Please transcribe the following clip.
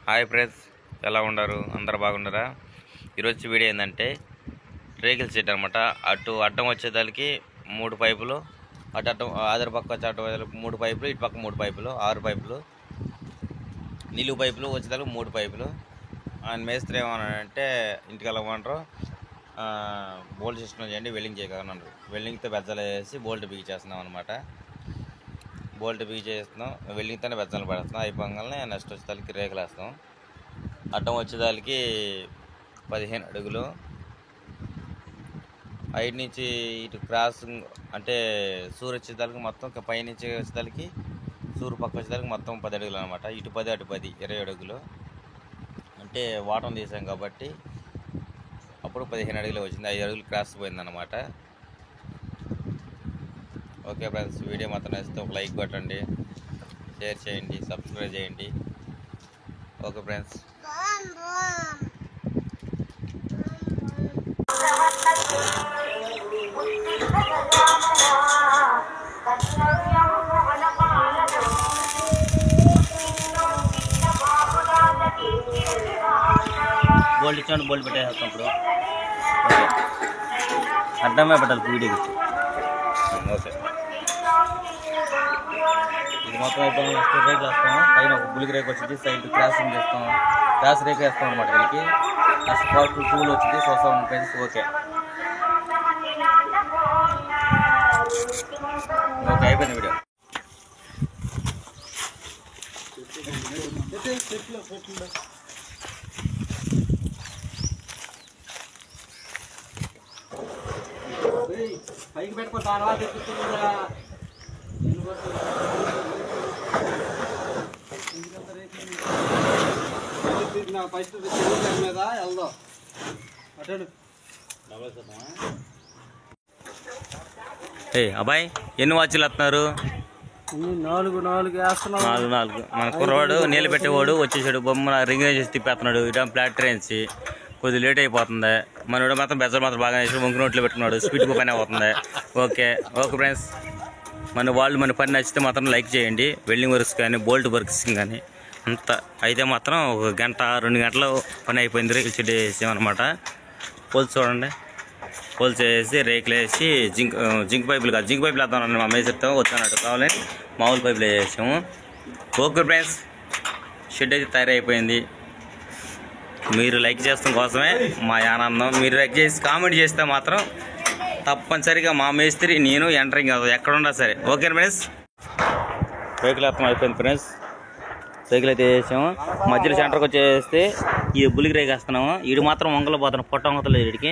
Hi friends, ఎలా ఉన్నారు? అందరు బాగున్నారా? ఈరోజు వీడియో ఏంటంటే రేకుల షెడ్ అనమాట. అటు అడ్డం వచ్చేదానికి 3 పైపులు, అటు అడ్డం ఆధార్ పక్క వచ్చే అడ్డం 3 పైపులు, ఇటు పక్క 3 పైపులు, 6 పైపులు, నిలువు పైపులు వచ్చేదానికి 3 పైపులు. ఆయన మేస్త్రి ఏమన్నాడంటే ఇంటికి వెళ్ళమన్నారు, బోల్ట్ సిస్టమ్ చేయండి, వెల్డింగ్ చేయగలన్నారు. వెల్డింగ్తో బెజ్జలు వేసి బోల్ట్ బిగించేస్తున్నాం అనమాట. బోల్ట్ బిగించేస్తున్నాం, వెల్డింగ్తోనే బెజ్జలు పెడుతున్నాం. అయిపోగానే నెక్స్ట్ వచ్చేదానికి రేకులు వేస్తాం. అడ్డం వచ్చేదానికి 15 అడుగులు, ఐదు నుంచి ఇటు క్రాసింగ్ అంటే సూర్ వచ్చేదానికి మొత్తం పైనుంచి వచ్చేదానికి సూరు పక్క వచ్చేదానికి మొత్తం 10 అడుగులు అనమాట. ఇటు 10 అటు 10 20 అడుగులు. అంటే వాటం తీసాం కాబట్టి అప్పుడు 15 అడుగులు వచ్చింది. 5 అడుగులు క్రాస్ పోయిందన్నమాట. ఓకే ఫ్రెండ్స్, వీడియో మాత్రం నచ్చితే ఒక లైక్ కొట్టండి, షేర్ చేయండి, సబ్స్క్రైబ్ చేయండి. Okay friends. బోల్ట్ ఇచ్చాను, బోల్ట్ పెట్టేస్తాం. ఇప్పుడు అడ్డమే పెట్టాలి వీడియోకి. ఓకే, ఇది మొత్తం అయిపోయిన నెక్స్ట్ రేకులు వేస్తాము. పైన ఒక బులికి రేకు వచ్చింది, సైడ్ క్రాసింగ్ చేస్తాం, క్రాస్ రేకు వేస్తాం అనమాట. వీళ్ళకి నెక్స్ట్ పార్ట్ టూల్ వచ్చింది, చూస్తాం ఫ్రెండ్స్. ఓకే ఓకే, అయిపోయింది వీడియో. పైకి పెట్టుకో, తర్వాత ఫస్ట్ మీద వెళ్దాం. అబ్బాయి ఎన్ని వాచ్లు వస్తున్నారు? 4 మన కుర్రవాడు నీళ్ళు పెట్టేవాడు వచ్చేసాడు. బొమ్మ రింగ్ చేసి తిప్పేస్తున్నాడు. ఇటం ఫ్లాట్ ట్రైన్స్ కొద్దిగా లేట్ అయిపోతుంది. మనోడు మాత్రం బెజ్జలు మాత్రం బాగా వేసి వంకు నోట్లో పెట్టుకున్నాడు. స్పీడ్గా పని అవుతుంది. ఓకే ఓకే ఫ్రెండ్స్, మన పని నచ్చితే మాత్రం లైక్ చేయండి. వెల్డింగ్ వర్క్స్ కానీ బోల్ట్ వర్క్స్ కానీ అంత అయితే మాత్రం 1 గంట 2 గంటలు పని అయిపోయింది. రేకులు షెడ్ వేసామన్నమాట. పోల్స్ చూడండి, పోల్స్ వేసి రేకులు వేసి జింక్ పైపులు కాదు, జింక్ పైపులు వేద్దామని మా మేస్త్రితో వచ్చానట్టు కావాలని మామూలు పైపులు వేసాము. ఓకే ఫ్రెండ్స్, షెడ్ అయితే తయారైపోయింది. మీరు లైక్ చేస్తాం కోసమే మా ఆనందం. మీరు లైక్ చేసి కామెంట్ చేస్తే మాత్రం తప్పనిసరిగా మా మేస్త్రి నేను ఎంటరింగ్ అవుతుంది ఎక్కడున్నా సరే. ఓకే ఫ్రెండ్స్, రేకులు వేస్తాం అయిపోయింది ఫ్రెండ్స్. రేకులు అయితే వేసాము. మధ్యలో సెంటర్కి వచ్చేస్తే ఈ బులికి రేకు వేస్తున్నాము. వీడు మాత్రం వంగలో పోతున్నాం, పొట్ట వంగతలేదు వీడికి.